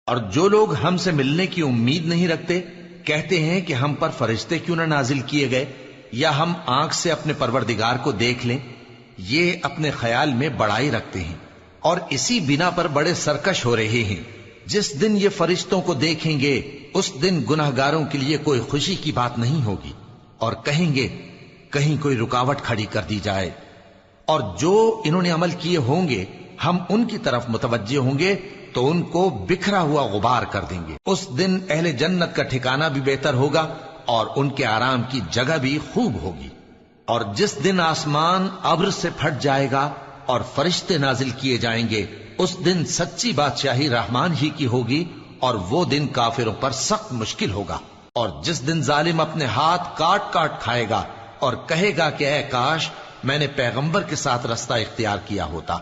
اور جو لوگ ہم سے ملنے کی امید نہیں رکھتے کہتے ہیں کہ ہم پر فرشتے کیوں نہ نازل کیے گئے یا ہم آنکھ سے اپنے پروردگار کو دیکھ لیں. یہ اپنے خیال میں بڑائی رکھتے ہیں اور اسی بنا پر بڑے سرکش ہو رہے ہیں. جس دن یہ فرشتوں کو دیکھیں گے اس دن گناہگاروں کے لیے کوئی خوشی کی بات نہیں ہوگی اور کہیں گے کہیں کوئی رکاوٹ کھڑی کر دی جائے. اور جو انہوں نے عمل کیے ہوں گے ہم ان کی طرف متوجہ ہوں گے تو ان کو بکھرا ہوا غبار کر دیں گے. اس دن اہل جنت کا ٹھکانہ بھی بہتر ہوگا اور ان کے آرام کی جگہ بھی خوب ہوگی. اور جس دن آسمان ابر سے پھٹ جائے گا اور فرشتے نازل کیے جائیں گے اس دن سچی بادشاہی رحمان ہی کی ہوگی اور وہ دن کافروں پر سخت مشکل ہوگا. اور جس دن ظالم اپنے ہاتھ کاٹ کاٹ کھائے گا اور کہے گا کہ اے کاش میں نے پیغمبر کے ساتھ رستہ اختیار کیا ہوتا.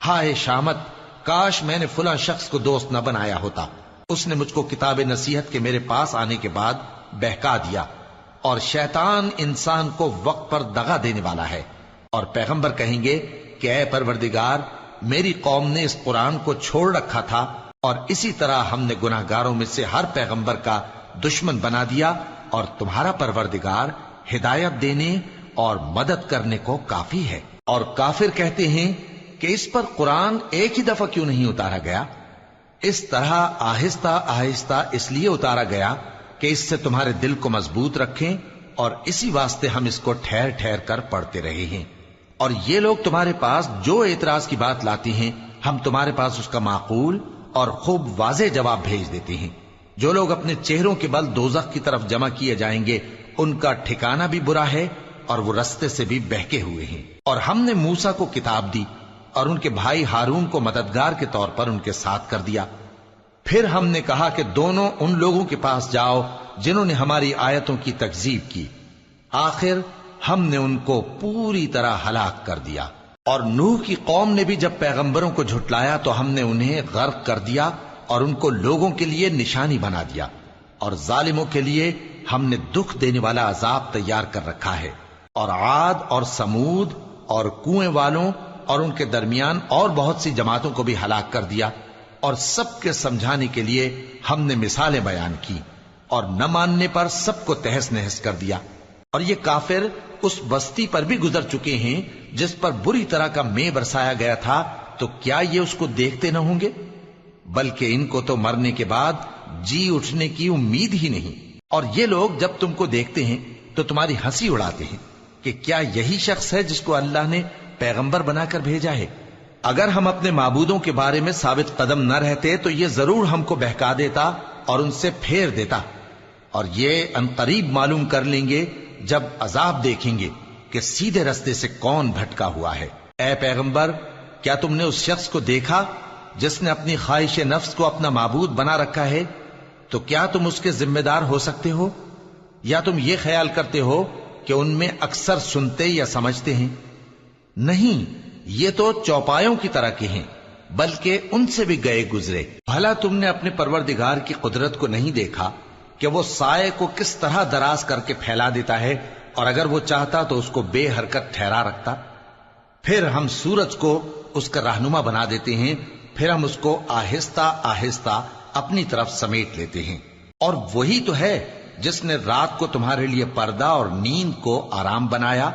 ہائے شامت، کاش میں نے فلاں شخص کو دوست نہ بنایا ہوتا. اس نے مجھ کو کتاب نصیحت کے میرے پاس آنے کے بعد بہکا دیا. اور شیطان انسان کو وقت پر دغا دینے والا ہے. اور پیغمبر کہیں گے کہ اے پروردگار، میری قوم نے اس قرآن کو چھوڑ رکھا تھا اور اسی طرح ہم نے گناہگاروں میں سے ہر پیغمبر کا دشمن بنا دیا اور تمہارا پروردگار ہدایت دینے اور مدد کرنے کو کافی ہے. اور کافر کہتے ہیں کہ اس پر قرآن ایک ہی دفعہ کیوں نہیں اتارا گیا؟ اس طرح آہستہ آہستہ اس لیے اتارا گیا کہ اس سے تمہارے دل کو مضبوط رکھیں اور اسی واسطے ہم اس کو ٹھہر ٹھہر کر پڑھتے رہے ہیں. اور یہ لوگ تمہارے پاس جو اعتراض کی بات لاتی ہیں ہم تمہارے پاس اس کا معقول اور خوب واضح جواب بھیج دیتے ہیں. جو لوگ اپنے چہروں کے بل دوزخ کی طرف جمع کیے جائیں گے ان کا ٹھکانہ بھی برا ہے اور وہ رستے سے بھی بہکے ہوئے ہیں. اور ہم نے موسیٰ کو کتاب دی اور ان کے بھائی ہارون کو مددگار کے طور پر ان کے ساتھ کر دیا. پھر ہم نے کہا کہ دونوں ان لوگوں کے پاس جاؤ جنہوں نے ہماری آیتوں کی تکذیب کی. آخر ہم نے ان کو پوری طرح ہلاک کر دیا. اور نوح کی قوم نے بھی جب پیغمبروں کو جھٹلایا تو ہم نے انہیں غرق کر دیا اور ان کو لوگوں کے لیے نشانی بنا دیا. اور ظالموں کے لیے ہم نے دکھ دینے والا عذاب تیار کر رکھا ہے. اور عاد اور سمود اور کنویں والوں اور ان کے درمیان اور بہت سی جماعتوں کو بھی ہلاک کر دیا. اور سب کے سمجھانے کے لیے ہم نے مثالیں بیان کی اور نہ ماننے پر سب کو تہس نہس کر دیا. اور یہ کافر اس بستی پر بھی گزر چکے ہیں جس پر بری طرح کا مے برسایا گیا تھا، تو کیا یہ اس کو دیکھتے نہ ہوں گے؟ بلکہ ان کو تو مرنے کے بعد جی اٹھنے کی امید ہی نہیں. اور یہ لوگ جب تم کو دیکھتے ہیں تو تمہاری ہنسی اڑاتے ہیں کہ کیا یہی شخص ہے جس کو اللہ نے پیغمبر بنا کر بھیجا ہے؟ اگر ہم اپنے معبودوں کے بارے میں ثابت قدم نہ رہتے تو یہ ضرور ہم کو بہکا دیتا اور ان سے پھیر دیتا. اور یہ عنقریب معلوم کر لیں گے جب عذاب دیکھیں گے کہ سیدھے رستے سے کون بھٹکا ہوا ہے. اے پیغمبر، کیا تم نے اس شخص کو دیکھا جس نے اپنی خواہش نفس کو اپنا معبود بنا رکھا ہے؟ تو کیا تم اس کے ذمہ دار ہو سکتے ہو؟ یا تم یہ خیال کرتے ہو کہ ان میں اکثر سنتے یا سمجھتے ہیں؟ نہیں، یہ تو چوپایوں کی طرح کے ہیں، بلکہ ان سے بھی گئے گزرے. بھلا تم نے اپنے پروردگار کی قدرت کو نہیں دیکھا کہ وہ سائے کو کس طرح دراز کر کے پھیلا دیتا ہے اور اگر وہ چاہتا تو اس کو بے حرکت ٹھہرا رکھتا؟ پھر ہم سورج کو اس کا رہنما بنا دیتے ہیں، پھر ہم اس کو آہستہ آہستہ اپنی طرف سمیٹ لیتے ہیں. اور وہی تو ہے جس نے رات کو تمہارے لیے پردہ اور نیند کو آرام بنایا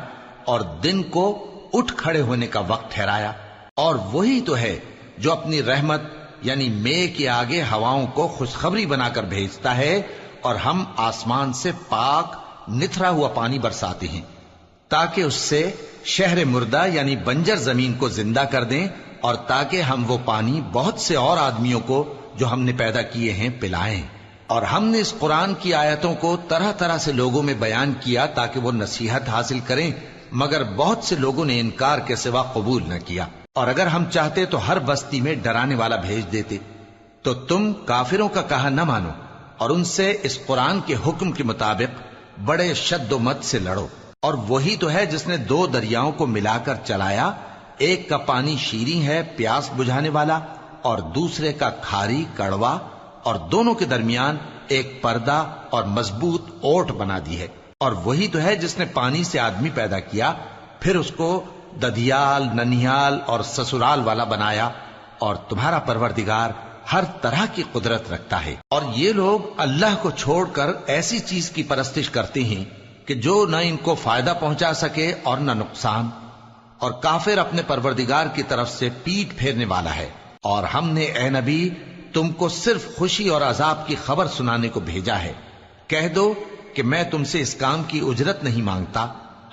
اور دن کو اٹھ کھڑے ہونے کا وقت ٹھہرایا. اور وہی تو ہے جو اپنی رحمت یعنی مے کے آگے ہواؤں کو خوشخبری بنا کر بھیجتا ہے اور ہم آسمان سے پاک نتھرا ہوا پانی برساتے ہیں تاکہ اس سے شہر مردہ یعنی بنجر زمین کو زندہ کر دیں اور تاکہ ہم وہ پانی بہت سے اور آدمیوں کو جو ہم نے پیدا کیے ہیں پلائیں. اور ہم نے اس قرآن کی آیتوں کو طرح طرح سے لوگوں میں بیان کیا تاکہ وہ نصیحت حاصل کریں، مگر بہت سے لوگوں نے انکار کے سوا قبول نہ کیا. اور اگر ہم چاہتے تو ہر بستی میں ڈرانے والا بھیج دیتے. تو تم کافروں کا کہا نہ مانو اور ان سے اس قرآن کے حکم کے مطابق بڑے شد و مت سے لڑو. اور وہی تو ہے جس نے دو دریاؤں کو ملا کر چلایا، ایک کا پانی شیریں ہے پیاس بجھانے والا اور دوسرے کا کھاری کڑوا، اور دونوں کے درمیان ایک پردہ اور مضبوط اوٹ بنا دی ہے. اور وہی تو ہے جس نے پانی سے آدمی پیدا کیا، پھر اس کو ددیال، ننیال اور سسرال والا بنایا. اور تمہارا پروردگار ہر طرح کی قدرت رکھتا ہے۔ اور یہ لوگ اللہ کو چھوڑ کر ایسی چیز کی پرستش کرتے ہیں کہ جو نہ ان کو فائدہ پہنچا سکے اور نہ نقصان، اور کافر اپنے پروردگار کی طرف سے پیٹ پھیرنے والا ہے۔ اور ہم نے اے نبی تم کو صرف خوشی اور عذاب کی خبر سنانے کو بھیجا ہے۔ کہہ دو کہ میں تم سے اس کام کی اجرت نہیں مانگتا،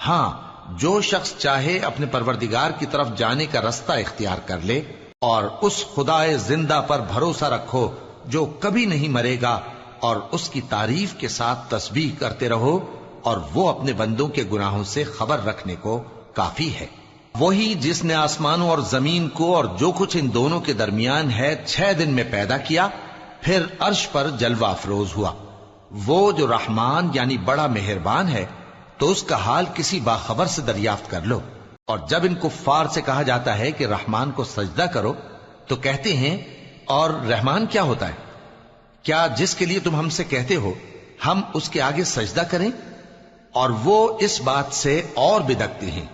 ہاں جو شخص چاہے اپنے پروردگار کی طرف جانے کا رستہ اختیار کر لے، اور اس خدائے زندہ پر بھروسہ رکھو جو کبھی نہیں مرے گا، اور اس کی تعریف کے ساتھ تسبیح کرتے رہو، اور وہ اپنے بندوں کے گناہوں سے خبر رکھنے کو کافی ہے۔ وہی جس نے آسمانوں اور زمین کو اور جو کچھ ان دونوں کے درمیان ہے 6 دن میں پیدا کیا، پھر عرش پر جلوہ افروز ہوا۔ وہ جو رحمان یعنی بڑا مہربان ہے، تو اس کا حال کسی باخبر سے دریافت کر لو۔ اور جب ان کفار سے کہا جاتا ہے کہ رحمان کو سجدہ کرو، تو کہتے ہیں اور رحمان کیا ہوتا ہے؟ کیا جس کے لیے تم ہم سے کہتے ہو ہم اس کے آگے سجدہ کریں؟ اور وہ اس بات سے اور بدکتے ہیں۔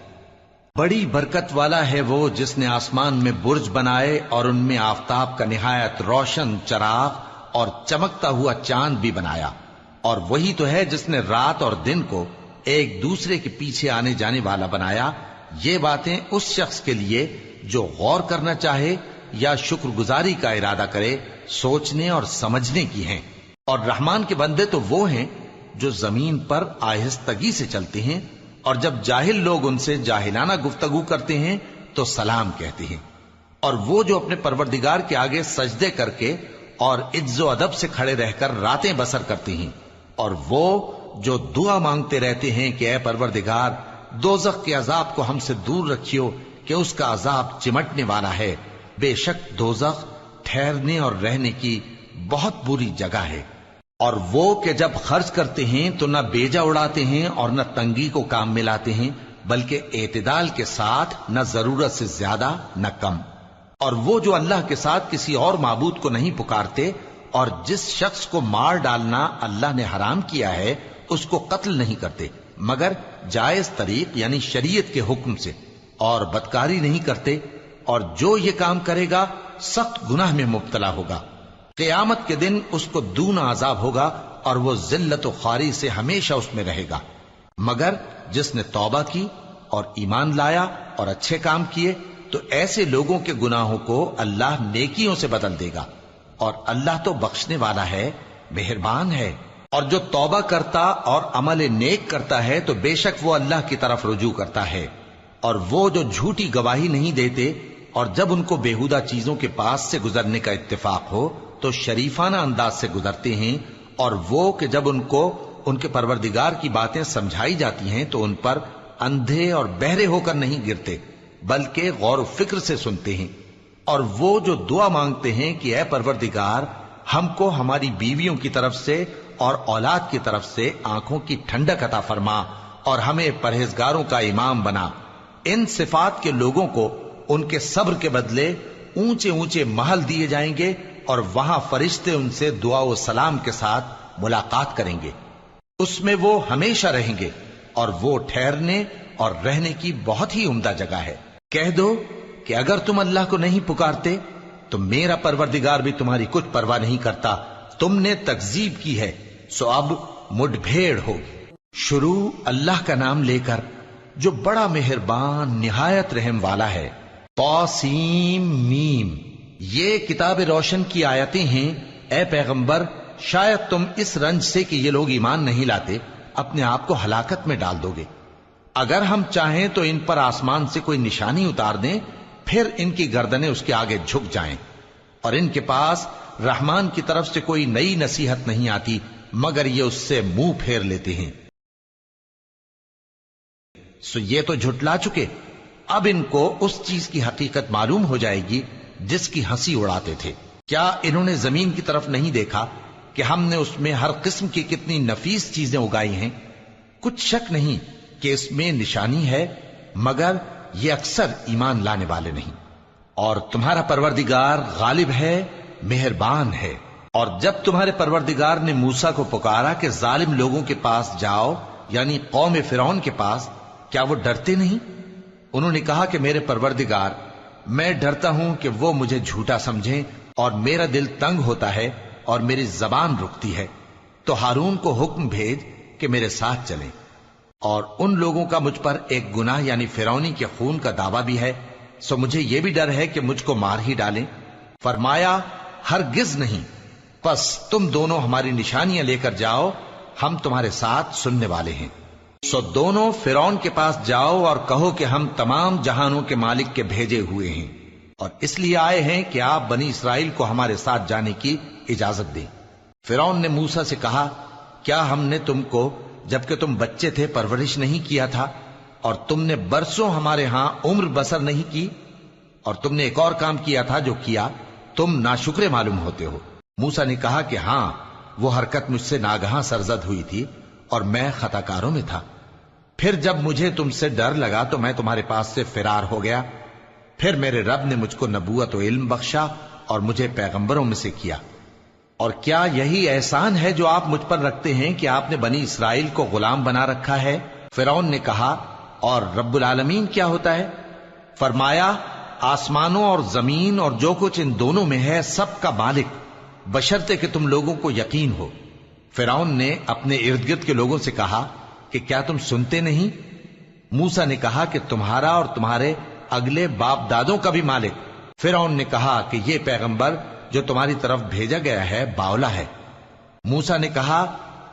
بڑی برکت والا ہے وہ جس نے آسمان میں برج بنائے اور ان میں آفتاب کا نہایت روشن چراغ اور چمکتا ہوا چاند بھی بنایا۔ اور وہی تو ہے جس نے رات اور دن کو ایک دوسرے کے پیچھے آنے جانے والا بنایا۔ یہ باتیں اس شخص کے لیے جو غور کرنا چاہے یا شکر گزاری کا ارادہ کرے سوچنے اور سمجھنے کی ہیں۔ اور رحمان کے بندے تو وہ ہیں جو زمین پر آہستگی سے چلتے ہیں، اور جب جاہل لوگ ان سے جاہلانہ گفتگو کرتے ہیں تو سلام کہتے ہیں۔ اور وہ جو اپنے پروردگار کے آگے سجدے کر کے اور عز و ادب سے کھڑے رہ کر راتیں بسر کرتے ہیں، اور وہ جو دعا مانگتے رہتے ہیں کہ اے پروردگار دوزخ کے عذاب کو ہم سے دور رکھیو کہ اس کا عذاب چمٹنے والا ہے۔ بے شک دوزخ ٹھہرنے اور رہنے کی بہت بری جگہ ہے۔ اور وہ کہ جب خرچ کرتے ہیں تو نہ بیجا اڑاتے ہیں اور نہ تنگی کو کام میں لاتے ہیں، بلکہ اعتدال کے ساتھ، نہ ضرورت سے زیادہ نہ کم۔ اور وہ جو اللہ کے ساتھ کسی اور معبود کو نہیں پکارتے، اور جس شخص کو مار ڈالنا اللہ نے حرام کیا ہے اس کو قتل نہیں کرتے مگر جائز طریق یعنی شریعت کے حکم سے، اور بدکاری نہیں کرتے، اور جو یہ کام کرے گا سخت گناہ میں مبتلا ہوگا۔ قیامت کے دن اس کو دونا عذاب ہوگا، اور وہ ذلت و خواری سے ہمیشہ اس میں رہے گا، مگر جس نے توبہ کی اور ایمان لایا اور اچھے کام کیے تو ایسے لوگوں کے گناہوں کو اللہ نیکیوں سے بدل دے گا، اور اللہ تو بخشنے والا ہے، مہربان ہے۔ اور جو توبہ کرتا اور عمل نیک کرتا ہے تو بے شک وہ اللہ کی طرف رجوع کرتا ہے۔ اور وہ جو جھوٹی گواہی نہیں دیتے، اور جب ان کو بےہودہ چیزوں کے پاس سے گزرنے کا اتفاق ہو تو شریفانہ انداز سے گزرتے ہیں، اور وہ کہ جب ان کو ان کے پروردگار کی باتیں سمجھائی جاتی ہیں تو ان پر اندھے اور بہرے ہو کر نہیں گرتے بلکہ غور و فکر سے سنتے ہیں۔ اور وہ جو دعا مانگتے ہیں کہ اے پروردگار ہم کو ہماری بیویوں کی طرف سے اور اولاد کی طرف سے آنکھوں کی ٹھنڈک عطا فرما، اور ہمیں پرہیزگاروں کا امام بنا، ان صفات کے لوگوں کو ان کے صبر کے بدلے اونچے اونچے محل دیے جائیں گے، اور وہاں فرشتے ان سے دعا و سلام کے ساتھ ملاقات کریں گے، اس میں وہ ہمیشہ رہیں گے، اور وہ ٹھہرنے اور رہنے کی بہت ہی عمدہ جگہ ہے۔ کہہ دو کہ اگر تم اللہ کو نہیں پکارتے تو میرا پروردگار بھی تمہاری کچھ پرواہ نہیں کرتا، تم نے تکذیب کی ہے سو اب مڈ بھیڑ ہوگی۔ شروع اللہ کا نام لے کر جو بڑا مہربان نہایت رحم والا ہے۔ طاسیم میم، یہ کتاب روشن کی آیتیں ہیں۔ اے پیغمبر شاید تم اس رنج سے کہ یہ لوگ ایمان نہیں لاتے اپنے آپ کو ہلاکت میں ڈال دو گے۔ اگر ہم چاہیں تو ان پر آسمان سے کوئی نشانی اتار دیں، پھر ان کی گردنیں اس کے آگے جھک جائیں، اور ان کے پاس رحمان کی طرف سے کوئی نئی نصیحت نہیں آتی مگر یہ اس سے منہ پھیر لیتے ہیں۔ سو یہ تو جھٹلا چکے، اب ان کو اس چیز کی حقیقت معلوم ہو جائے گی جس کی ہنسی اڑاتے تھے۔ کیا انہوں نے زمین کی طرف نہیں دیکھا کہ ہم نے اس میں ہر قسم کی کتنی نفیس چیزیں اگائی ہیں؟ کچھ شک نہیں کہ اس میں نشانی ہے، مگر یہ اکثر ایمان لانے والے نہیں۔ اور تمہارا پروردگار غالب ہے، مہربان ہے۔ اور جب تمہارے پروردگار نے موسیٰ کو پکارا کہ ظالم لوگوں کے پاس جاؤ، یعنی قوم فرعون کے پاس، کیا وہ ڈرتے نہیں؟ انہوں نے کہا کہ میرے پروردگار، میں ڈرتا ہوں کہ وہ مجھے جھوٹا سمجھیں اور میرا دل تنگ ہوتا ہے اور میری زبان رکتی ہے، تو ہارون کو حکم بھیج کہ میرے ساتھ چلیں۔ اور ان لوگوں کا مجھ پر ایک گناہ یعنی فرعونی کے خون کا دعویٰ بھی ہے، سو مجھے یہ بھی ڈر ہے کہ مجھ کو مار ہی ڈالیں۔ فرمایا ہرگز نہیں، پس تم دونوں ہماری نشانیاں لے کر جاؤ، ہم تمہارے ساتھ سننے والے ہیں۔ سو دونوں فرعون کے پاس جاؤ اور کہو کہ ہم تمام جہانوں کے مالک کے بھیجے ہوئے ہیں، اور اس لیے آئے ہیں کہ آپ بنی اسرائیل کو ہمارے ساتھ جانے کی اجازت دیں۔ فرعون نے موسیٰ سے کہا، کیا ہم نے تم کو جبکہ تم بچے تھے پرورش نہیں کیا تھا، اور تم نے برسوں ہمارے ہاں عمر بسر نہیں کی؟ اور تم نے ایک اور کام کیا تھا جو کیا، تم ناشکرے معلوم ہوتے ہو۔ موسیٰ نے کہا کہ ہاں، وہ حرکت مجھ سے ناگہاں سرزد ہوئی تھی اور میں خطا کاروں میں تھا۔ پھر جب مجھے تم سے ڈر لگا تو میں تمہارے پاس سے فرار ہو گیا۔ پھر میرے رب نے مجھ کو نبوت و علم بخشا اور مجھے پیغمبروں میں سے کیا۔ اور کیا یہی احسان ہے جو آپ مجھ پر رکھتے ہیں کہ آپ نے بنی اسرائیل کو غلام بنا رکھا ہے؟ فرعون نے کہا، اور رب العالمین کیا ہوتا ہے؟ فرمایا، آسمانوں اور زمین اور جو کچھ ان دونوں میں ہے سب کا مالک، بشرطے کہ تم لوگوں کو یقین ہو۔ فرعون نے اپنے ارد گرد کے لوگوں سے کہا کہ کیا تم سنتے نہیں؟ موسیٰ نے کہا کہ تمہارا اور تمہارے اگلے باپ دادوں کا بھی مالک۔ فرعون نے کہا کہ یہ پیغمبر جو تمہاری طرف بھیجا گیا ہے باولا ہے۔ موسیٰ نے کہا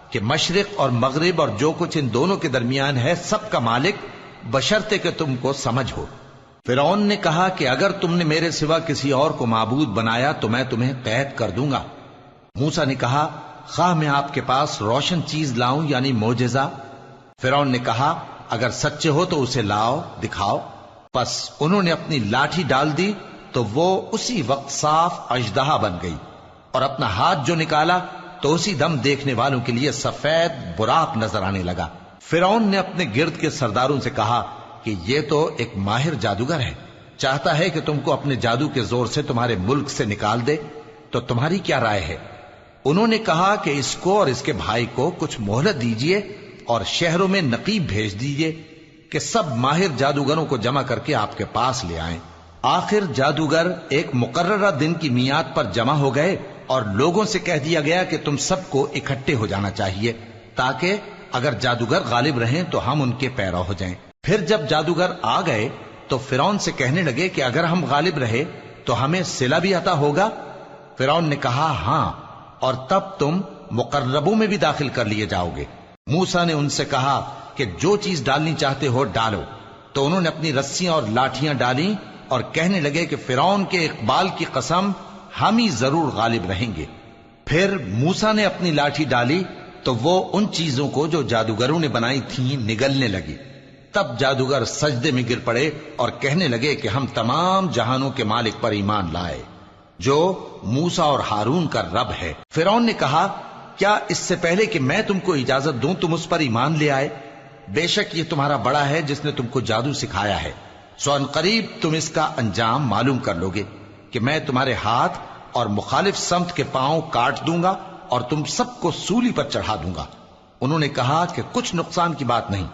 کہ مشرق اور مغرب اور جو کچھ ان دونوں کے درمیان ہے سب کا مالک، بشرطے کہ تم کو سمجھ ہو۔ فرعون نے کہا کہ اگر تم نے میرے سوا کسی اور کو معبود بنایا تو میں تمہیں قید کر دوں گا۔ موسیٰ نے کہا، خواہ میں آپ کے پاس روشن چیز لاؤں یعنی معجزہ؟ فرعون نے کہا، اگر سچے ہو تو اسے لاؤ، دکھاؤ۔ پس انہوں نے اپنی لاٹھی ڈال دی تو وہ اسی وقت صاف اژدہا بن گئی، اور اپنا ہاتھ جو نکالا تو اسی دم دیکھنے والوں کے لیے سفید براق نظر آنے لگا۔ فرعون نے اپنے گرد کے سرداروں سے کہا کہ یہ تو ایک ماہر جادوگر ہے، چاہتا ہے کہ تم کو اپنے جادو کے زور سے تمہارے ملک سے نکال دے، تو تمہاری کیا رائے ہے؟ انہوں نے کہا کہ اس کو اور اس کے بھائی کو کچھ مہلت دیجیے اور شہروں میں نقیب بھیج دیجیے کہ سب ماہر جادوگروں کو جمع کر کے آپ کے پاس لے آئیں۔ آخر جادوگر ایک مقررہ دن کی میعاد پر جمع ہو گئے اور لوگوں سے کہہ دیا گیا کہ تم سب کو اکٹھے ہو جانا چاہیے، تاکہ اگر جادوگر غالب رہیں تو ہم ان کے پیرو ہو جائیں۔ پھر جب جادوگر آ گئے تو فرعون سے کہنے لگے کہ اگر ہم غالب رہے تو ہمیں صلہ بھی عطا ہوگا؟ فرعون نے کہا، ہاں، اور تب تم مقربوں میں بھی داخل کر لیے جاؤ گے۔ موسیٰ نے ان سے کہا کہ جو چیز ڈالنی چاہتے ہو ڈالو، تو انہوں نے اپنی رسیاں اور لاٹھیاں ڈالیں اور کہنے لگے کہ فرعون کے اقبال کی قسم، ہم ہی ضرور غالب رہیں گے۔ پھر موسیٰ نے اپنی لاٹھی ڈالی تو وہ ان چیزوں کو جو جادوگروں نے بنائی تھیں نگلنے لگی۔ تب جادوگر سجدے میں گر پڑے اور کہنے لگے کہ ہم تمام جہانوں کے مالک پر ایمان لائے، جو موسیٰ اور ہارون کا رب ہے۔ فرعون نے کہا، کیا اس سے پہلے کہ میں تم کو اجازت دوں تم اس پر ایمان لے آئے؟ بے شک یہ تمہارا بڑا ہے جس نے تم کو جادو سکھایا ہے، سو ان قریب تم اس کا انجام معلوم کر لو گے کہ میں تمہارے ہاتھ اور مخالف سمت کے پاؤں کاٹ دوں گا اور تم سب کو سولی پر چڑھا دوں گا۔ انہوں نے کہا کہ کچھ نقصان کی بات نہیں،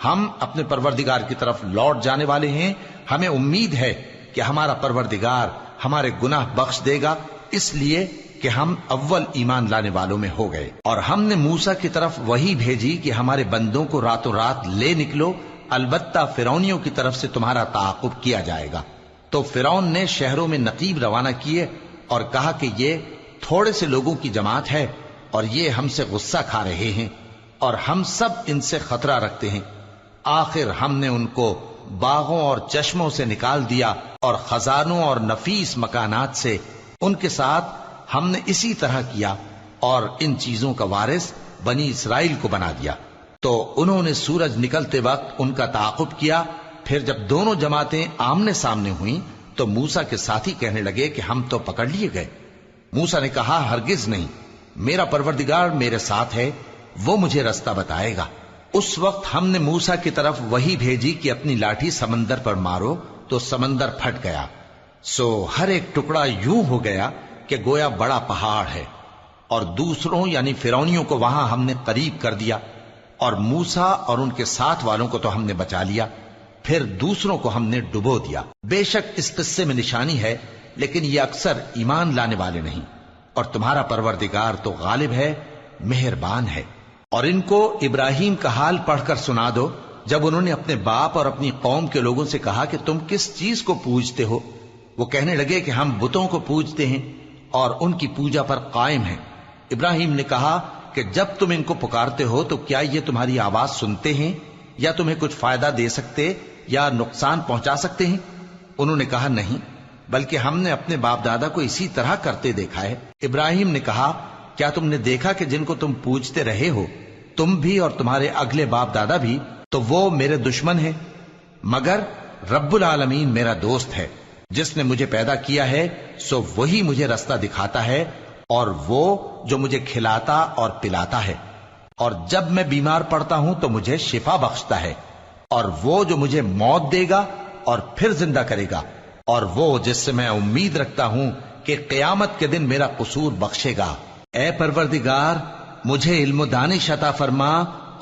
ہم اپنے پروردگار کی طرف لوٹ جانے والے ہیں، ہمیں امید ہے کہ ہمارا پروردگار ہمارے گناہ بخش دے گا، اس لیے کہ ہم اول ایمان لانے والوں میں ہو گئے۔ اور ہم نے موسیٰ کی طرف وحی بھیجی کہ ہمارے بندوں کو راتوں رات لے نکلو، البتہ فرعونیوں کی طرف سے تمہارا تعاقب کیا جائے گا۔ تو فرعون نے شہروں میں نقیب روانہ کیے اور کہا کہ یہ تھوڑے سے لوگوں کی جماعت ہے اور یہ ہم سے غصہ کھا رہے ہیں اور ہم سب ان سے خطرہ رکھتے ہیں۔ آخر ہم نے ان کو باغوں اور چشموں سے نکال دیا اور خزانوں اور نفیس مکانات سے، ان کے ساتھ ہم نے اسی طرح کیا اور ان چیزوں کا وارث بنی اسرائیل کو بنا دیا۔ تو انہوں نے سورج نکلتے وقت ان کا تعاقب کیا۔ پھر جب دونوں جماعتیں آمنے سامنے ہوئیں تو موسیٰ کے ساتھی کہنے لگے کہ ہم تو پکڑ لیے گئے۔ موسیٰ نے کہا، ہرگز نہیں، میرا پروردگار میرے ساتھ ہے، وہ مجھے رستہ بتائے گا۔ اس وقت ہم نے موسیٰ کی طرف وحی بھیجی کہ اپنی لاٹھی سمندر پر مارو، تو سمندر پھٹ گیا، سو ہر ایک ٹکڑا یوں ہو گیا کہ گویا بڑا پہاڑ ہے، اور دوسروں یعنی فرعونیوں کو وہاں ہم نے قریب کر دیا، اور موسیٰ اور ان کے ساتھ والوں کو تو ہم نے بچا لیا، پھر دوسروں کو ہم نے ڈبو دیا۔ بے شک اس قصے میں نشانی ہے لیکن یہ اکثر ایمان لانے والے نہیں، اور تمہارا پروردگار تو غالب ہے، مہربان ہے۔ اور ان کو ابراہیم کا حال پڑھ کر سنا دو جب انہوں نے اپنے باپ اور اپنی قوم کے لوگوں سے کہا کہ تم کس چیز کو پوجتے ہو؟ وہ کہنے لگے کہ ہم بتوں کو پوجتے ہیں اور ان کی پوجا پر قائم ہیں۔ ابراہیم نے کہا کہ جب تم ان کو پکارتے ہو تو کیا یہ تمہاری آواز سنتے ہیں یا تمہیں کچھ فائدہ دے سکتے یا نقصان پہنچا سکتے ہیں؟ انہوں نے کہا نہیں، بلکہ ہم نے اپنے باپ دادا کو اسی طرح کرتے دیکھا ہے۔ ابراہیم نے کہا کیا تم نے دیکھا کہ جن کو تم پوجتے رہے ہو تم بھی اور تمہارے اگلے باپ دادا بھی، تو وہ میرے دشمن ہیں، مگر رب العالمین میرا دوست ہے۔ جس نے مجھے پیدا کیا ہے سو وہی مجھے رستہ دکھاتا ہے، اور وہ جو مجھے کھلاتا اور پلاتا ہے، اور جب میں بیمار پڑتا ہوں تو مجھے شفا بخشتا ہے، اور وہ جو مجھے موت دے گا اور پھر زندہ کرے گا، اور وہ جس سے میں امید رکھتا ہوں کہ قیامت کے دن میرا قصور بخشے گا۔ اے پروردگار، مجھے علم و دانش عطا فرما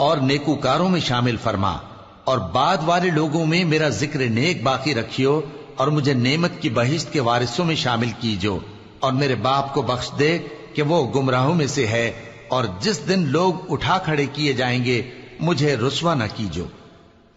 اور نیکوکاروں میں شامل فرما، اور بعد والے لوگوں میں میرا ذکر نیک باقی رکھیو، اور مجھے نعمت کی بہشت کے وارثوں میں شامل کیجو، اور میرے باپ کو بخش دے کہ وہ گمراہوں میں سے ہے، اور جس دن لوگ اٹھا کھڑے کیے جائیں گے مجھے رسوا نہ کیجو،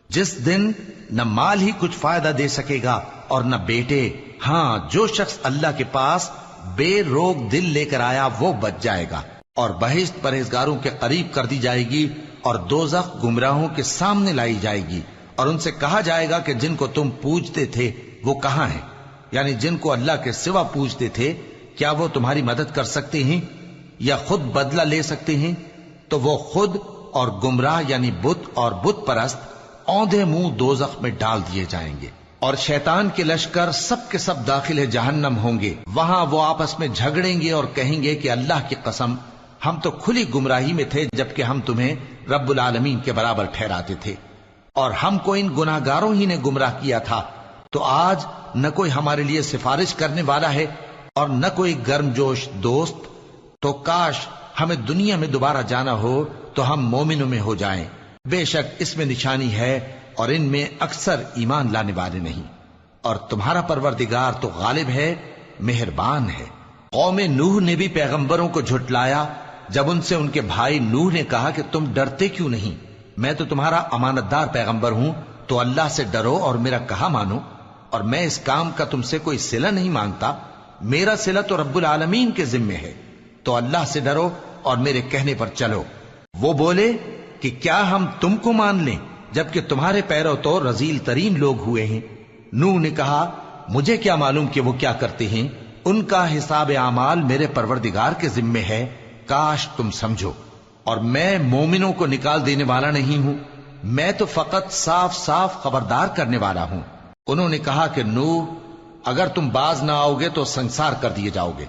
جس دن نہ مال ہی کچھ فائدہ دے سکے گا اور نہ بیٹے۔ ہاں، جو شخص اللہ کے پاس بے روک دل لے کر آیا وہ بچ جائے گا، اور بہشت پرہیزگاروں کے قریب کر دی جائے گی، اور دوزخ گمراہوں کے سامنے لائی جائے گی، اور ان سے کہا جائے گا کہ جن کو تم پوجتے تھے وہ کہاں ہیں؟ یعنی جن کو اللہ کے سوا پوجتے تھے، کیا وہ تمہاری مدد کر سکتے ہیں یا خود بدلہ لے سکتے ہیں؟ تو وہ خود اور گمراہ یعنی بت اور بت پرست اوندھے منہ دوزخ میں ڈال دیے جائیں گے، اور شیطان کے لشکر سب کے سب داخل جہنم ہوں گے۔ وہاں وہ آپس میں جھگڑیں گے اور کہیں گے کہ اللہ کی قسم، ہم تو کھلی گمراہی میں تھے جبکہ ہم تمہیں رب العالمین کے برابر ٹھہراتے تھے، اور ہم کو ان گناہ گاروں ہی نے گمراہ کیا تھا، تو آج نہ کوئی ہمارے لیے سفارش کرنے والا ہے اور نہ کوئی گرم جوش دوست، تو کاش ہمیں دنیا میں دوبارہ جانا ہو تو ہم مومنوں میں ہو جائیں۔ بے شک اس میں نشانی ہے اور ان میں اکثر ایمان لانے والے نہیں، اور تمہارا پروردگار تو غالب ہے، مہربان ہے۔ قوم نوح نے بھی پیغمبروں کو جھٹلایا جب ان سے ان کے بھائی نوح نے کہا کہ تم ڈرتے کیوں نہیں؟ میں تو تمہارا امانت دار پیغمبر ہوں، تو اللہ سے ڈرو اور میرا کہا مانو، اور میں اس کام کا تم سے کوئی صلہ نہیں مانگتا، میرا صلہ تو رب العالمین کے ذمے ہے، تو اللہ سے ڈرو اور میرے کہنے پر چلو۔ وہ بولے کہ کیا ہم تم کو مان لیں جبکہ تمہارے پیرو تو رذیل ترین لوگ ہوئے ہیں؟ نوح نے کہا مجھے کیا معلوم کہ وہ کیا کرتے ہیں، ان کا حساب اعمال میرے پروردگار کے ذمے ہے، کاش تم سمجھو۔ اور میں مومنوں کو نکال دینے والا نہیں ہوں، میں تو فقط صاف صاف خبردار کرنے والا ہوں۔ انہوں نے کہا کہ نوح، اگر تم باز نہ آؤ گے تو سنسار کر دیے جاؤ گے۔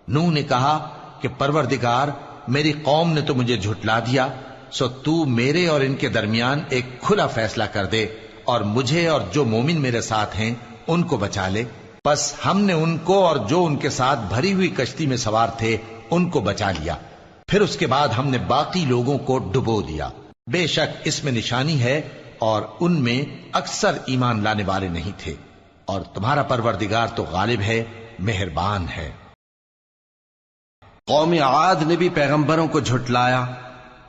نوح نے کہا کہ پروردگار، میری قوم نے تو مجھے جھٹلا دیا، سو تو میرے اور ان کے درمیان ایک کھلا فیصلہ کر دے، اور مجھے اور جو مومن میرے ساتھ ہیں ان کو بچا لے۔ بس ہم نے ان کو اور جو ان کے ساتھ بھری ہوئی کشتی میں سوار تھے ان کو بچا لیا، پھر اس کے بعد ہم نے باقی لوگوں کو ڈبو دیا۔ بے شک اس میں نشانی ہے اور ان میں اکثر ایمان لانے والے نہیں تھے، اور تمہارا پروردگار تو غالب ہے، مہربان ہے۔ قوم عاد نے بھی پیغمبروں کو جھٹلایا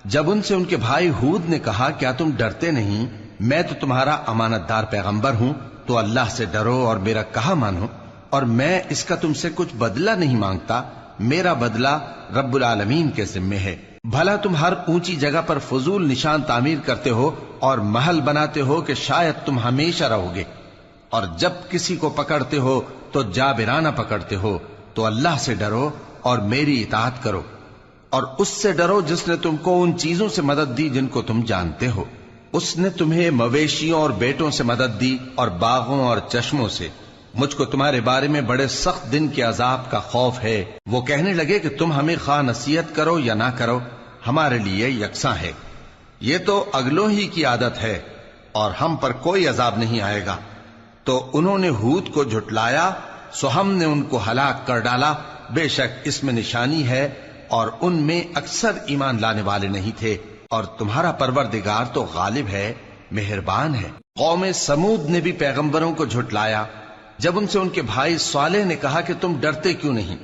جب ان سے ان کے بھائی ہود نے کہا کیا تم ڈرتے نہیں؟ میں تو تمہارا امانت دار پیغمبر ہوں، تو اللہ سے ڈرو اور میرا کہا مانو، اور میں اس کا تم سے کچھ بدلہ نہیں مانگتا، میرا بدلہ رب العالمین کے ذمے ہے۔ بھلا تم ہر اونچی جگہ پر فضول نشان تعمیر کرتے ہو اور محل بناتے ہو کہ شاید تم ہمیشہ رہو گے، اور جب کسی کو پکڑتے ہو تو جابرانہ پکڑتے ہو، تو اللہ سے ڈرو اور میری اطاعت کرو، اور اس سے ڈرو جس نے تم کو ان چیزوں سے مدد دی جن کو تم جانتے ہو۔ اس نے تمہیں مویشیوں اور بیٹوں سے مدد دی اور باغوں اور چشموں سے۔ مجھ کو تمہارے بارے میں بڑے سخت دن کے عذاب کا خوف ہے۔ وہ کہنے لگے کہ تم ہمیں خواہ نصیحت کرو یا نہ کرو، ہمارے لیے یکساں ہے، یہ تو اگلوں ہی کی عادت ہے اور ہم پر کوئی عذاب نہیں آئے گا۔ تو انہوں نے ہود کو جھٹلایا، سو ہم نے ان کو ہلاک کر ڈالا۔ بے شک اس میں نشانی ہے اور ان میں اکثر ایمان لانے والے نہیں تھے، اور تمہارا پروردگار تو غالب ہے، مہربان ہے۔ قوم سمود نے بھی پیغمبروں کو جھٹلایا جب ان سے ان کے بھائی صالح نے کہا کہ تم ڈرتے کیوں نہیں،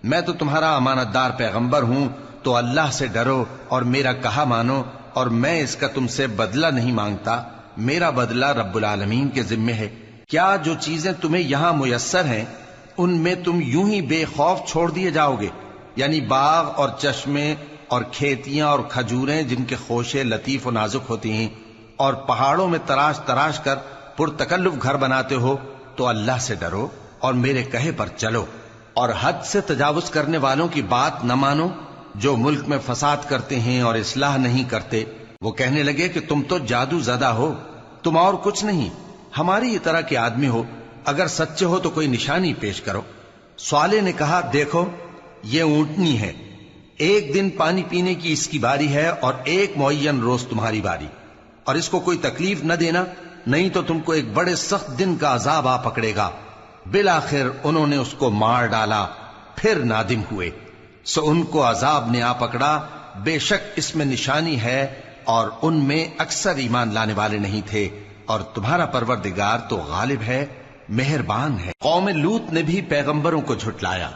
میں تو تمہارا امانت دار پیغمبر ہوں، تو اللہ سے ڈرو اور میرا کہا مانو، اور میں اس کا تم سے بدلہ نہیں مانگتا، میرا بدلہ رب العالمین کے ذمے ہے۔ کیا جو چیزیں تمہیں یہاں میسر ہیں ان میں تم یوں ہی بے خوف چھوڑ دیے جاؤ گے؟ یعنی باغ اور چشمے اور کھیتیاں اور کھجوریں جن کے خوشے لطیف و نازک ہوتی ہیں، اور پہاڑوں میں تراش تراش کر پرتکلف گھر بناتے ہو، تو اللہ سے ڈرو اور میرے کہے پر چلو، اور حد سے تجاوز کرنے والوں کی بات نہ مانو جو ملک میں فساد کرتے ہیں اور اصلاح نہیں کرتے۔ وہ کہنے لگے کہ تم تو جادو زدہ ہو، تم اور کچھ نہیں، ہماری یہ طرح کے آدمی ہو، اگر سچے ہو تو کوئی نشانی پیش کرو۔ صالح نے کہا دیکھو یہ اونٹنی ہے، ایک دن پانی پینے کی اس کی باری ہے اور ایک معین روز تمہاری باری، اور اس کو کوئی تکلیف نہ دینا، نہیں تو تم کو ایک بڑے سخت دن کا عذاب آ پکڑے گا۔ بالآخر انہوں نے اس کو مار ڈالا، پھر نادم ہوئے، سو ان کو عذاب نے آ پکڑا، بے شک اس میں نشانی ہے اور ان میں اکثر ایمان لانے والے نہیں تھے، اور تمہارا پروردگار تو غالب ہے، مہربان ہے۔ قوم لوط نے بھی پیغمبروں کو جھٹلایا۔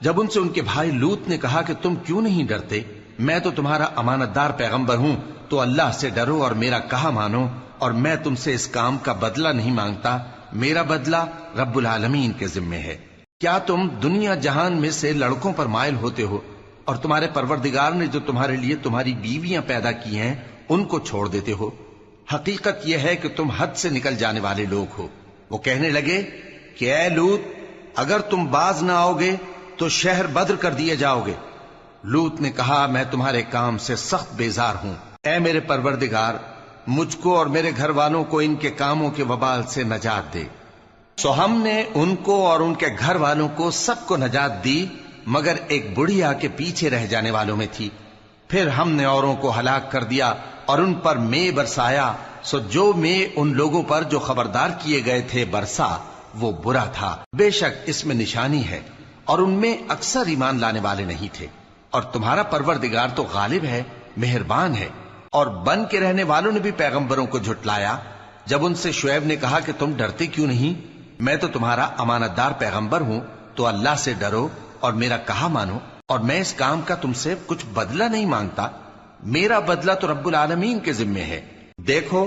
جب ان سے ان کے بھائی لوط نے کہا کہ تم کیوں نہیں ڈرتے، میں تو تمہارا امانت دار پیغمبر ہوں، تو اللہ سے ڈرو اور میرا کہا مانو، اور میں تم سے اس کام کا بدلہ نہیں مانگتا، میرا بدلہ رب العالمین کے ذمے ہے۔ کیا تم دنیا جہان میں سے لڑکوں پر مائل ہوتے ہو، اور تمہارے پروردگار نے جو تمہارے لیے تمہاری بیویاں پیدا کی ہیں ان کو چھوڑ دیتے ہو؟ حقیقت یہ ہے کہ تم حد سے نکل جانے والے لوگ ہو۔ وہ کہنے لگے کہ اے لوط، اگر تم باز نہ آؤ گے تو شہر بدر کر دیے جاؤ گے۔ لوط نے کہا میں تمہارے کام سے سخت بیزار ہوں، اے میرے پروردگار مجھ کو اور میرے گھر والوں کو ان کے کاموں کے وبال سے نجات دے۔ سو ہم نے ان کو اور ان کے گھر والوں کو سب کو نجات دی، مگر ایک بڑھیا کے پیچھے رہ جانے والوں میں تھی۔ پھر ہم نے اوروں کو ہلاک کر دیا اور ان پر مے برسایا، سو جو مے ان لوگوں پر جو خبردار کیے گئے تھے برسا، وہ برا تھا۔ بے شک اس میں نشانی ہے، اور ان میں اکثر ایمان لانے والے نہیں تھے، اور تمہارا پروردگار تو غالب ہے، مہربان ہے۔ اور بن کے رہنے والوں نے بھی پیغمبروں کو جھٹلایا۔ جب ان سے شعیب نے کہا کہ تم ڈرتے کیوں نہیں، میں تو تمہارا امانت دار پیغمبر ہوں، تو اللہ سے ڈرو اور میرا کہا مانو، اور میں اس کام کا تم سے کچھ بدلہ نہیں مانگتا، میرا بدلہ تو رب العالمین کے ذمے ہے۔ دیکھو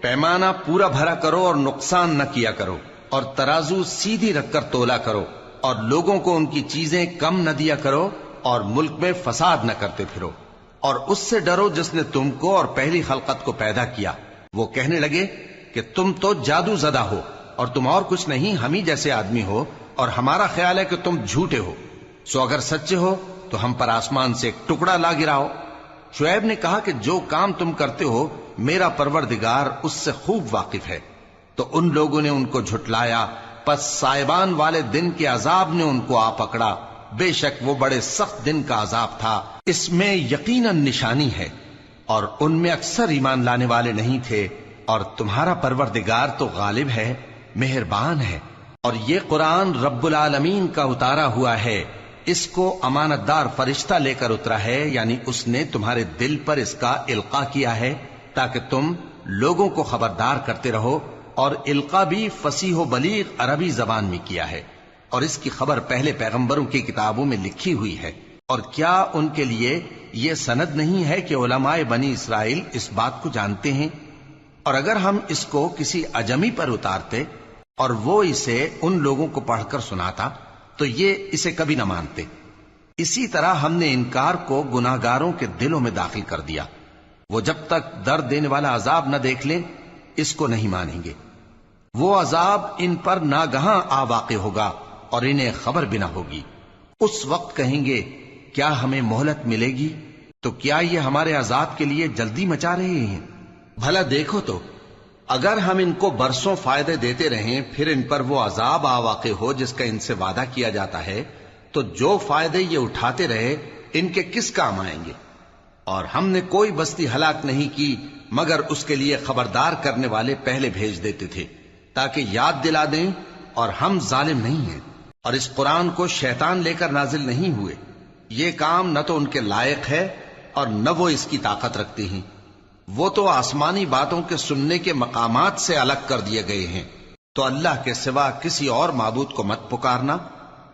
پیمانہ پورا بھرا کرو اور نقصان نہ کیا کرو، اور ترازو سیدھی رکھ کر تولا کرو، اور لوگوں کو ان کی چیزیں کم نہ دیا کرو، اور ملک میں فساد نہ کرتے پھرو، اور اس سے ڈرو جس نے تم کو اور پہلی خلقت کو پیدا کیا۔ وہ کہنے لگے کہ تم تو جادو زدہ ہو، اور تم اور کچھ نہیں، ہم ہی جیسے آدمی ہو، اور ہمارا خیال ہے کہ تم جھوٹے ہو، سو اگر سچے ہو تو ہم پر آسمان سے ایک ٹکڑا لا گراؤ۔ شعیب نے کہا کہ جو کام تم کرتے ہو میرا پروردگار اس سے خوب واقف ہے۔ تو ان لوگوں نے ان کو جھٹلایا، پس سائبان والے دن کے عذاب نے ان کو آ پکڑا، بے شک وہ بڑے سخت دن کا عذاب تھا، اس میں یقیناً نشانی ہے، اور ان میں اکثر ایمان لانے والے نہیں تھے، اور تمہارا پروردگار تو غالب ہے، مہربان ہے۔ اور یہ قرآن رب العالمین کا اتارا ہوا ہے، اس کو امانت دار فرشتہ لے کر اترا ہے، یعنی اس نے تمہارے دل پر اس کا القاء کیا ہے تاکہ تم لوگوں کو خبردار کرتے رہو، اور القاء بھی فصیح و بلیغ عربی زبان میں کیا ہے، اور اس کی خبر پہلے پیغمبروں کی کتابوں میں لکھی ہوئی ہے۔ اور کیا ان کے لیے یہ سند نہیں ہے کہ علماء بنی اسرائیل اس بات کو جانتے ہیں؟ اور اگر ہم اس کو کسی اجمی پر اتارتے اور وہ اسے ان لوگوں کو پڑھ کر سناتا تو یہ اسے کبھی نہ مانتے۔ اسی طرح ہم نے انکار کو گناہگاروں کے دلوں میں داخل کر دیا، وہ جب تک درد دینے والا عذاب نہ دیکھ لیں اس کو نہیں مانیں گے۔ وہ عذاب ان پر ناگہاں آ واقع ہوگا اور انہیں خبر بھی نہ ہوگی۔ اس وقت کہیں گے کیا ہمیں مہلت ملے گی؟ تو کیا یہ ہمارے عذاب کے لیے جلدی مچا رہے ہیں؟ بھلا دیکھو تو اگر ہم ان کو برسوں فائدے دیتے رہیں پھر ان پر وہ عذاب آ واقع ہو جس کا ان سے وعدہ کیا جاتا ہے، تو جو فائدے یہ اٹھاتے رہے ان کے کس کام آئیں گے؟ اور ہم نے کوئی بستی ہلاک نہیں کی مگر اس کے لیے خبردار کرنے والے پہلے بھیج دیتے تھے تاکہ یاد دلا دیں، اور ہم ظالم نہیں ہیں۔ اور اس قرآن کو شیطان لے کر نازل نہیں ہوئے، یہ کام نہ تو ان کے لائق ہے اور نہ وہ اس کی طاقت رکھتے ہیں، وہ تو آسمانی باتوں کے سننے کے مقامات سے الگ کر دیے گئے ہیں۔ تو اللہ کے سوا کسی اور معبود کو مت پکارنا،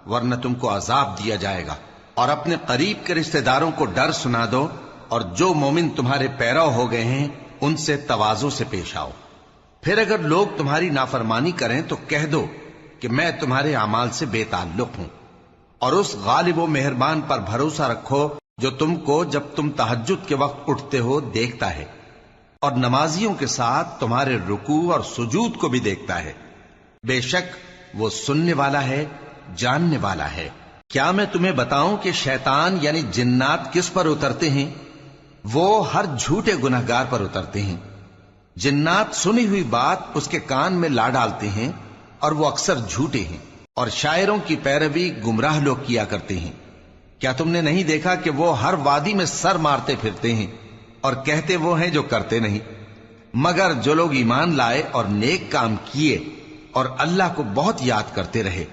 ورنہ تم کو عذاب دیا جائے گا۔ اور اپنے قریب کے رشتہ داروں کو ڈر سنا دو، اور جو مومن تمہارے پیرو ہو گئے ہیں ان سے تواضع سے پیش آؤ۔ پھر اگر لوگ تمہاری نافرمانی کریں تو کہہ دو کہ میں تمہارے اعمال سے بے تعلق ہوں، اور اس غالب و مہربان پر بھروسہ رکھو جو تم کو جب تم تہجد کے وقت اٹھتے ہو دیکھتا ہے، اور نمازیوں کے ساتھ تمہارے رکوع اور سجود کو بھی دیکھتا ہے۔ بے شک وہ سننے والا ہے، جاننے والا ہے۔ کیا میں تمہیں بتاؤں کہ شیطان یعنی جنات کس پر اترتے ہیں؟ وہ ہر جھوٹے گنہگار پر اترتے ہیں۔ جنات سنی ہوئی بات اس کے کان میں لا ڈالتے ہیں، اور وہ اکثر جھوٹے ہیں، اور شاعروں کی پیروی گمراہ لوگ کیا کرتے ہیں۔ کیا تم نے نہیں دیکھا کہ وہ ہر وادی میں سر مارتے پھرتے ہیں، اور کہتے وہ ہیں جو کرتے نہیں؟ مگر جو لوگ ایمان لائے اور نیک کام کیے اور اللہ کو بہت یاد کرتے رہے،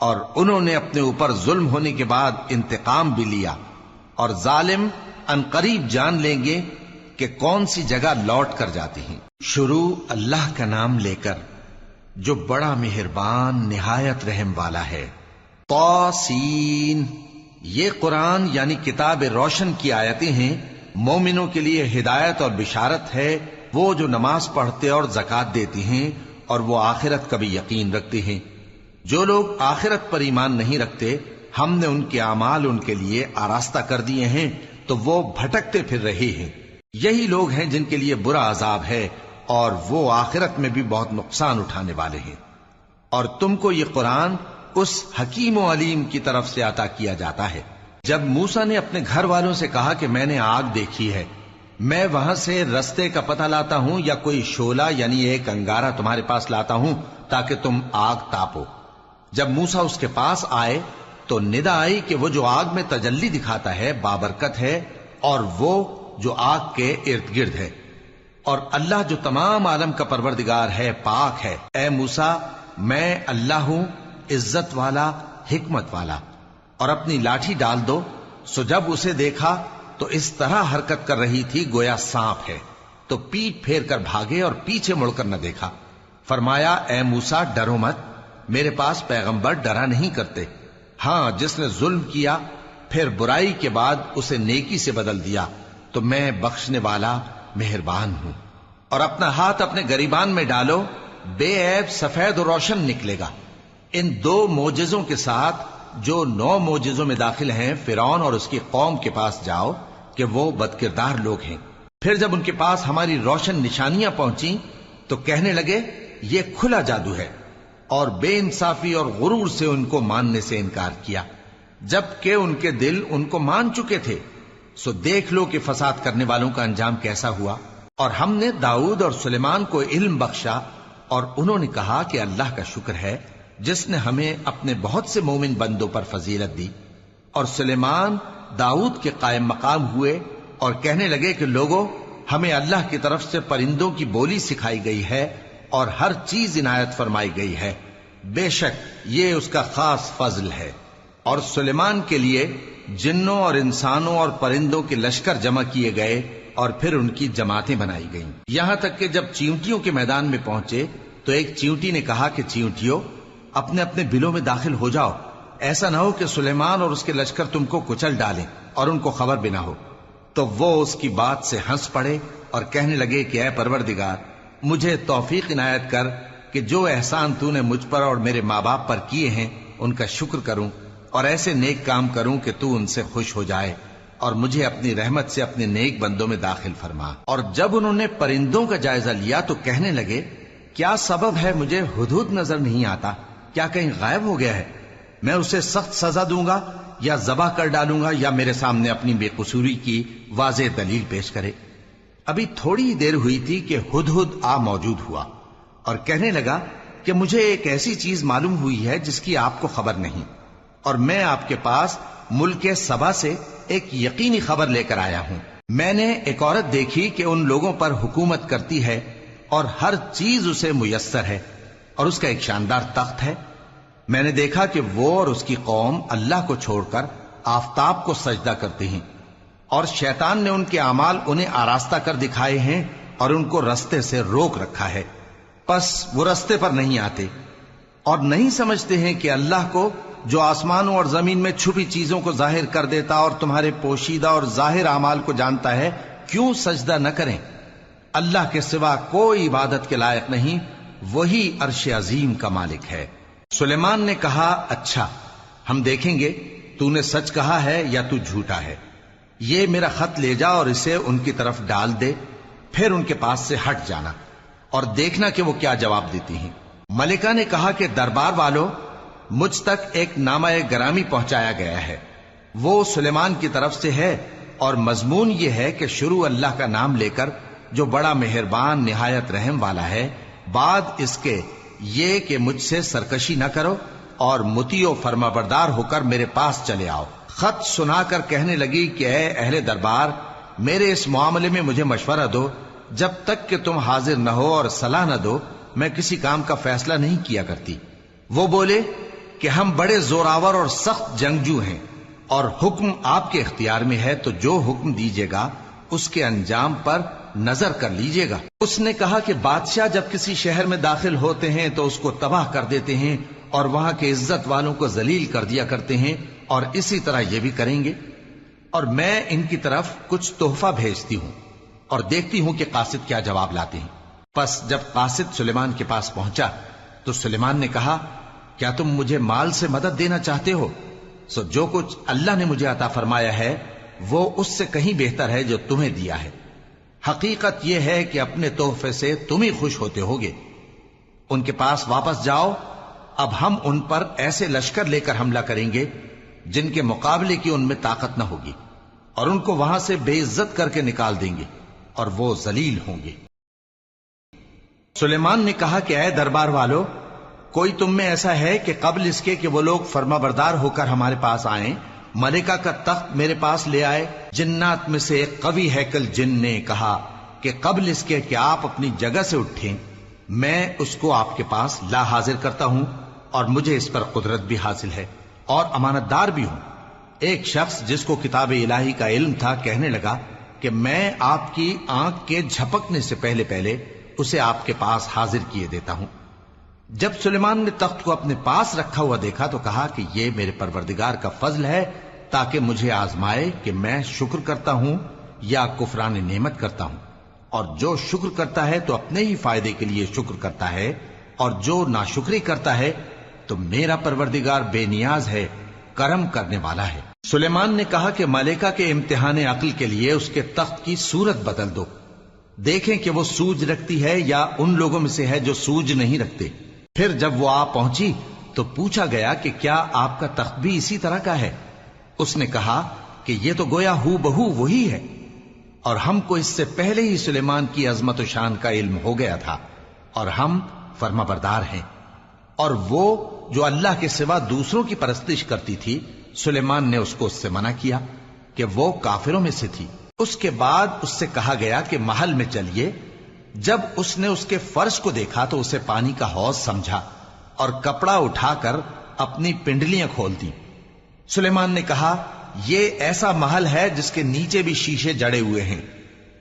اور انہوں نے اپنے اوپر ظلم ہونے کے بعد انتقام بھی لیا، اور ظالم عنقریب جان لیں گے کہ کون سی جگہ لوٹ کر جاتے ہیں۔ شروع اللہ کا نام لے کر جو بڑا مہربان نہایت رحم والا ہے۔ طاسین، یہ قرآن یعنی کتاب روشن کی آیتیں ہیں، مومنوں کے لیے ہدایت اور بشارت ہے، وہ جو نماز پڑھتے اور زکوٰۃ دیتے ہیں اور وہ آخرت کا بھی یقین رکھتے ہیں۔ جو لوگ آخرت پر ایمان نہیں رکھتے، ہم نے ان کے اعمال ان کے لیے آراستہ کر دیے ہیں تو وہ بھٹکتے پھر رہے ہیں۔ یہی لوگ ہیں جن کے لیے برا عذاب ہے، اور وہ آخرت میں بھی بہت نقصان اٹھانے والے ہیں۔ اور تم کو یہ قرآن اس حکیم و علیم کی طرف سے عطا کیا جاتا ہے۔ جب موسیٰ نے اپنے گھر والوں سے کہا کہ میں نے آگ دیکھی ہے، میں وہاں سے رستے کا پتہ لاتا ہوں یا کوئی شعلہ یعنی ایک انگارہ تمہارے پاس لاتا ہوں تاکہ تم آگ تاپو۔ جب موسیٰ اس کے پاس آئے تو ندا آئی کہ وہ جو آگ میں تجلی دکھاتا ہے بابرکت ہے، اور وہ جو آگ کے ارد گرد ہے، اور اللہ جو تمام عالم کا پروردگار ہے پاک ہے۔ اے موسیٰ، میں اللہ ہوں، عزت والا، حکمت والا، اور اپنی لاٹھی ڈال دو۔ سو جب اسے دیکھا تو اس طرح حرکت کر رہی تھی گویا سانپ ہے، تو پیٹ پھیر کر بھاگے اور پیچھے مڑ کر نہ دیکھا۔ فرمایا اے موسیٰ ڈرو مت، میرے پاس پیغمبر ڈرا نہیں کرتے۔ ہاں، جس نے ظلم کیا پھر برائی کے بعد اسے نیکی سے بدل دیا تو میں بخشنے والا مہربان ہوں۔ اور اپنا ہاتھ اپنے گریبان میں ڈالو، بے عیب سفید و روشن نکلے گا۔ ان 2 معجزوں کے ساتھ جو 9 معجزوں میں داخل ہیں فرعون اور اس کی قوم کے پاس جاؤ کہ وہ بدکردار لوگ ہیں۔ پھر جب ان کے پاس ہماری روشن نشانیاں پہنچیں تو کہنے لگے یہ کھلا جادو ہے، اور بے انصافی اور غرور سے ان کو ماننے سے انکار کیا، جبکہ ان کے دل ان کو مان چکے تھے۔ سو دیکھ لو کہ فساد کرنے والوں کا انجام کیسا ہوا۔ اور ہم نے داؤد اور سلیمان کو علم بخشا، اور انہوں نے کہا کہ اللہ کا شکر ہے جس نے ہمیں اپنے بہت سے مومن بندوں پر فضیلت دی۔ اور سلیمان داؤد کے قائم مقام ہوئے اور کہنے لگے کہ لوگوں، ہمیں اللہ کی طرف سے پرندوں کی بولی سکھائی گئی ہے اور ہر چیز عنایت فرمائی گئی ہے، بے شک یہ اس کا خاص فضل ہے۔ اور سلیمان کے لیے جنوں اور انسانوں اور پرندوں کے لشکر جمع کیے گئے اور پھر ان کی جماعتیں بنائی گئیں، یہاں تک کہ جب چیونٹیوں کے میدان میں پہنچے تو ایک چیونٹی نے کہا کہ چیونٹیوں، اپنے اپنے بلوں میں داخل ہو جاؤ، ایسا نہ ہو کہ سلیمان اور اس کے لشکر تم کو کچل ڈالیں اور ان کو خبر بھی نہ ہو۔ تو وہ اس کی بات سے ہنس پڑے اور کہنے لگے کہ اے پروردگار، مجھے توفیق عنایت کر کہ جو احسان تو نے مجھ پر اور میرے ماں باپ پر کیے ہیں ان کا شکر کروں، اور ایسے نیک کام کروں کہ تو ان سے خوش ہو جائے، اور مجھے اپنی رحمت سے اپنے نیک بندوں میں داخل فرما۔ اور جب انہوں نے پرندوں کا جائزہ لیا تو کہنے لگے کیا سبب ہے مجھے ہدہد نظر نہیں آتا؟ کیا کہیں غائب ہو گیا ہے؟ میں اسے سخت سزا دوں گا یا ذبح کر ڈالوں گا، یا میرے سامنے اپنی بے قصوری کی واضح دلیل پیش کرے۔ ابھی تھوڑی دیر ہوئی تھی کہ ہدہد آ موجود ہوا اور کہنے لگا کہ مجھے ایک ایسی چیز معلوم ہوئی ہے جس کی آپ کو خبر نہیں، اور میں آپ کے پاس ملک سبا سے ایک یقینی خبر لے کر آیا ہوں۔ میں نے ایک عورت دیکھی کہ ان لوگوں پر حکومت کرتی ہے اور ہر چیز اسے میسر ہے، اور اس کا ایک شاندار تخت ہے۔ میں نے دیکھا کہ وہ اور اس کی قوم اللہ کو چھوڑ کر آفتاب کو سجدہ کرتے ہیں، اور شیطان نے ان کے اعمال انہیں آراستہ کر دکھائے ہیں اور ان کو رستے سے روک رکھا ہے۔ پس وہ رستے پر نہیں آتے اور نہیں سمجھتے ہیں کہ اللہ کو جو آسمانوں اور زمین میں چھپی چیزوں کو ظاہر کر دیتا اور تمہارے پوشیدہ اور ظاہر اعمال کو جانتا ہے، کیوں سجدہ نہ کریں؟ اللہ کے سوا کوئی عبادت کے لائق نہیں، وہی عرش عظیم کا مالک ہے۔ سلیمان نے کہا، اچھا ہم دیکھیں گے تو نے سچ کہا ہے یا تو جھوٹا ہے۔ یہ میرا خط لے جا اور اسے ان کی طرف ڈال دے، پھر ان کے پاس سے ہٹ جانا اور دیکھنا کہ وہ کیا جواب دیتی ہیں۔ ملکہ نے کہا کہ دربار والو، مجھ تک ایک نامہ گرامی پہنچایا گیا ہے، وہ سلیمان کی طرف سے ہے اور مضمون یہ ہے کہ شروع اللہ کا نام لے کر جو بڑا مہربان نہایت رحم والا ہے، بعد اس کے یہ کہ مجھ سے سرکشی نہ کرو اور مطیع و فرما بردار ہو کر میرے پاس چلے آؤ۔ خط سنا کر کہنے لگی کہ اے اہل دربار، میرے اس معاملے میں مجھے مشورہ دو، جب تک کہ تم حاضر نہ ہو اور صلاح نہ دو میں کسی کام کا فیصلہ نہیں کیا کرتی۔ وہ بولے کہ ہم بڑے زوراور اور سخت جنگجو ہیں اور حکم آپ کے اختیار میں ہے، تو جو حکم دیجیے گا اس کے انجام پر نظر کر لیجیے گا۔ اس نے کہا کہ بادشاہ جب کسی شہر میں داخل ہوتے ہیں تو اس کو تباہ کر دیتے ہیں اور وہاں کے عزت والوں کو ذلیل کر دیا کرتے ہیں، اور اسی طرح یہ بھی کریں گے، اور میں ان کی طرف کچھ تحفہ بھیجتی ہوں اور دیکھتی ہوں کہ قاصد کیا جواب لاتے ہیں۔ پس جب قاصد سلیمان کے پاس پہنچا تو سلیمان نے کہا، کیا تم مجھے مال سے مدد دینا چاہتے ہو؟ سو جو کچھ اللہ نے مجھے عطا فرمایا ہے وہ اس سے کہیں بہتر ہے جو تمہیں دیا ہے۔ حقیقت یہ ہے کہ اپنے تحفے سے تم ہی خوش ہوتے ہوگے۔ ان کے پاس واپس جاؤ، اب ہم ان پر ایسے لشکر لے کر حملہ کریں گے جن کے مقابلے کی ان میں طاقت نہ ہوگی، اور ان کو وہاں سے بے عزت کر کے نکال دیں گے اور وہ ذلیل ہوں گے۔ سلیمان نے کہا کہ اے دربار والو، کوئی تم میں ایسا ہے کہ قبل اس کے کہ وہ لوگ فرما بردار ہو کر ہمارے پاس آئیں، ملکہ کا تخت میرے پاس لے آئے؟ جنات میں سے ایک قوی ہیکل جن نے کہا کہ قبل اس کے کہ آپ اپنی جگہ سے اٹھیں میں اس کو آپ کے پاس لا حاضر کرتا ہوں، اور مجھے اس پر قدرت بھی حاصل ہے اور امانت دار بھی ہوں۔ ایک شخص جس کو کتاب الہی کا علم تھا کہنے لگا کہ میں آپ کی آنکھ کے جھپکنے سے پہلے پہلے اسے آپ کے پاس حاضر کیے دیتا ہوں۔ جب سلیمان نے تخت کو اپنے پاس رکھا ہوا دیکھا تو کہا کہ یہ میرے پروردگار کا فضل ہے تاکہ مجھے آزمائے کہ میں شکر کرتا ہوں یا کفران نعمت کرتا ہوں، اور جو شکر کرتا ہے تو اپنے ہی فائدے کے لیے شکر کرتا ہے، اور جو ناشکری کرتا ہے تو میرا پروردگار بے نیاز ہے، کرم کرنے والا ہے۔ سلیمان نے کہا کہ ملکہ کے امتحان عقل کے لیے اس کے تخت کی صورت بدل دو، دیکھیں کہ وہ سوج رکھتی ہے یا ان لوگوں میں سے ہے جو سوج نہیں رکھتے۔ پھر جب وہ آ پہنچی تو پوچھا گیا کہ کیا آپ کا تخت بھی اسی طرح کا ہے؟ اس نے کہا کہ یہ تو گویا ہو بہو وہی ہے، اور ہم کو اس سے پہلے ہی سلیمان کی عظمت و شان کا علم ہو گیا تھا، اور ہم فرما بردار ہیں۔ اور وہ جو اللہ کے سوا دوسروں کی پرستش کرتی تھی، سلیمان نے اس کو اس سے منع کیا کہ وہ کافروں میں سے تھی۔ اس کے بعد اس سے کہا گیا کہ محل میں چلیے۔ جب اس نے اس کے فرش کو دیکھا تو اسے پانی کا حوض سمجھا اور کپڑا اٹھا کر اپنی پنڈلیاں کھول دی۔ سلیمان نے کہا، یہ ایسا محل ہے جس کے نیچے بھی شیشے جڑے ہوئے ہیں۔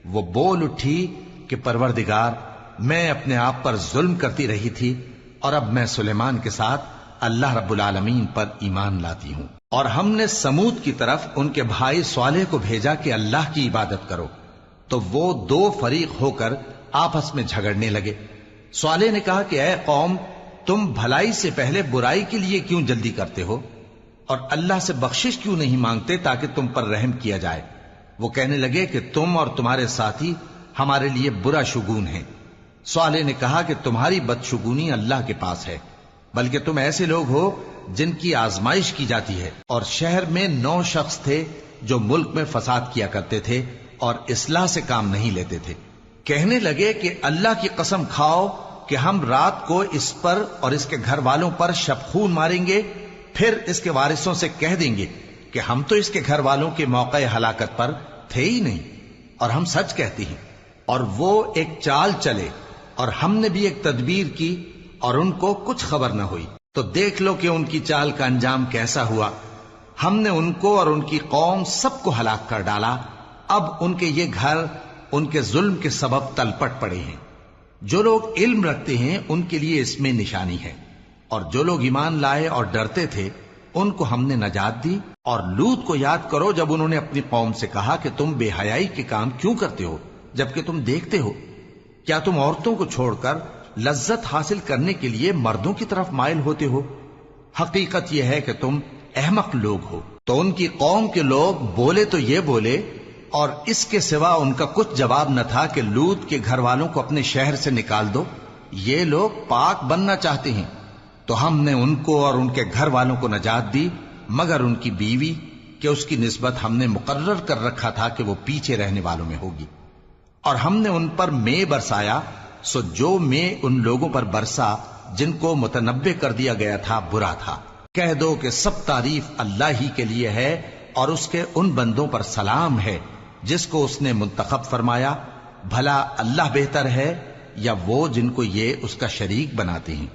وہ بول اٹھی کہ پروردگار، میں اپنے آپ پر ظلم کرتی رہی تھی، اور اب میں سلیمان کے ساتھ اللہ رب العالمین پر ایمان لاتی ہوں۔ اور ہم نے سمود کی طرف ان کے بھائی صالح کو بھیجا کہ اللہ کی عبادت کرو، تو وہ دو فریق ہو کر آپس میں جھگڑنے لگے۔ صالح نے کہا کہ اے قوم، تم بھلائی سے پہلے برائی کے لیے کیوں جلدی کرتے ہو، اور اللہ سے بخشش کیوں نہیں مانگتے تاکہ تم پر رحم کیا جائے؟ وہ کہنے لگے کہ تم اور تمہارے ساتھی ہمارے لیے برا شگون ہیں۔ صالح نے کہا کہ تمہاری بدشگونی اللہ کے پاس ہے، بلکہ تم ایسے لوگ ہو جن کی آزمائش کی جاتی ہے۔ اور شہر میں 9 شخص تھے جو ملک میں فساد کیا کرتے تھے اور اصلاح سے کام نہیں لیتے تھے۔ کہنے لگے کہ اللہ کی قسم کھاؤ کہ ہم رات کو اس پر اور اس کے گھر والوں پر شبخون ماریں گے، پھر اس کے وارثوں سے کہہ دیں گے کہ ہم تو اس کے گھر والوں کے موقع ہلاکت پر تھے ہی نہیں، اور ہم سچ کہتے ہیں۔ اور وہ ایک چال چلے، اور ہم نے بھی ایک تدبیر کی، اور ان کو کچھ خبر نہ ہوئی۔ تو دیکھ لو کہ ان کی چال کا انجام کیسا ہوا۔ ہم نے ان کو اور ان کی قوم سب کو ہلاک کر ڈالا، اب ان کے یہ گھر ان کے ظلم کے سبب تلپٹ پڑے ہیں۔ جو لوگ علم رکھتے ہیں ان کے لیے اس میں نشانی ہے، اور جو لوگ ایمان لائے اور ڈرتے تھے ان کو ہم نے نجات دی۔ اور لوط کو یاد کرو جب انہوں نے اپنی قوم سے کہا کہ تم بے حیائی کے کام کیوں کرتے ہو جبکہ تم دیکھتے ہو؟ کیا تم عورتوں کو چھوڑ کر لذت حاصل کرنے کے لیے مردوں کی طرف مائل ہوتے ہو؟ حقیقت یہ ہے کہ تم احمق لوگ ہو۔ تو ان کی قوم کے لوگ بولے تو یہ بولے، اور اس کے سوا ان کا کچھ جواب نہ تھا کہ لوط کے گھر والوں کو اپنے شہر سے نکال دو، یہ لوگ پاک بننا چاہتے ہیں۔ تو ہم نے ان کو اور ان کے گھر والوں کو نجات دی، مگر ان کی بیوی کہ اس کی نسبت ہم نے مقرر کر رکھا تھا کہ وہ پیچھے رہنے والوں میں ہوگی۔ اور ہم نے ان پر مے برسایا، سو جو مے ان لوگوں پر برسا جن کو متنبع کر دیا گیا تھا برا تھا۔ کہہ دو کہ سب تعریف اللہ ہی کے لیے ہے، اور اس کے ان بندوں پر سلام ہے جس کو اس نے منتخب فرمایا۔ بھلا اللہ بہتر ہے یا وہ جن کو یہ اس کا شریک بناتے ہیں؟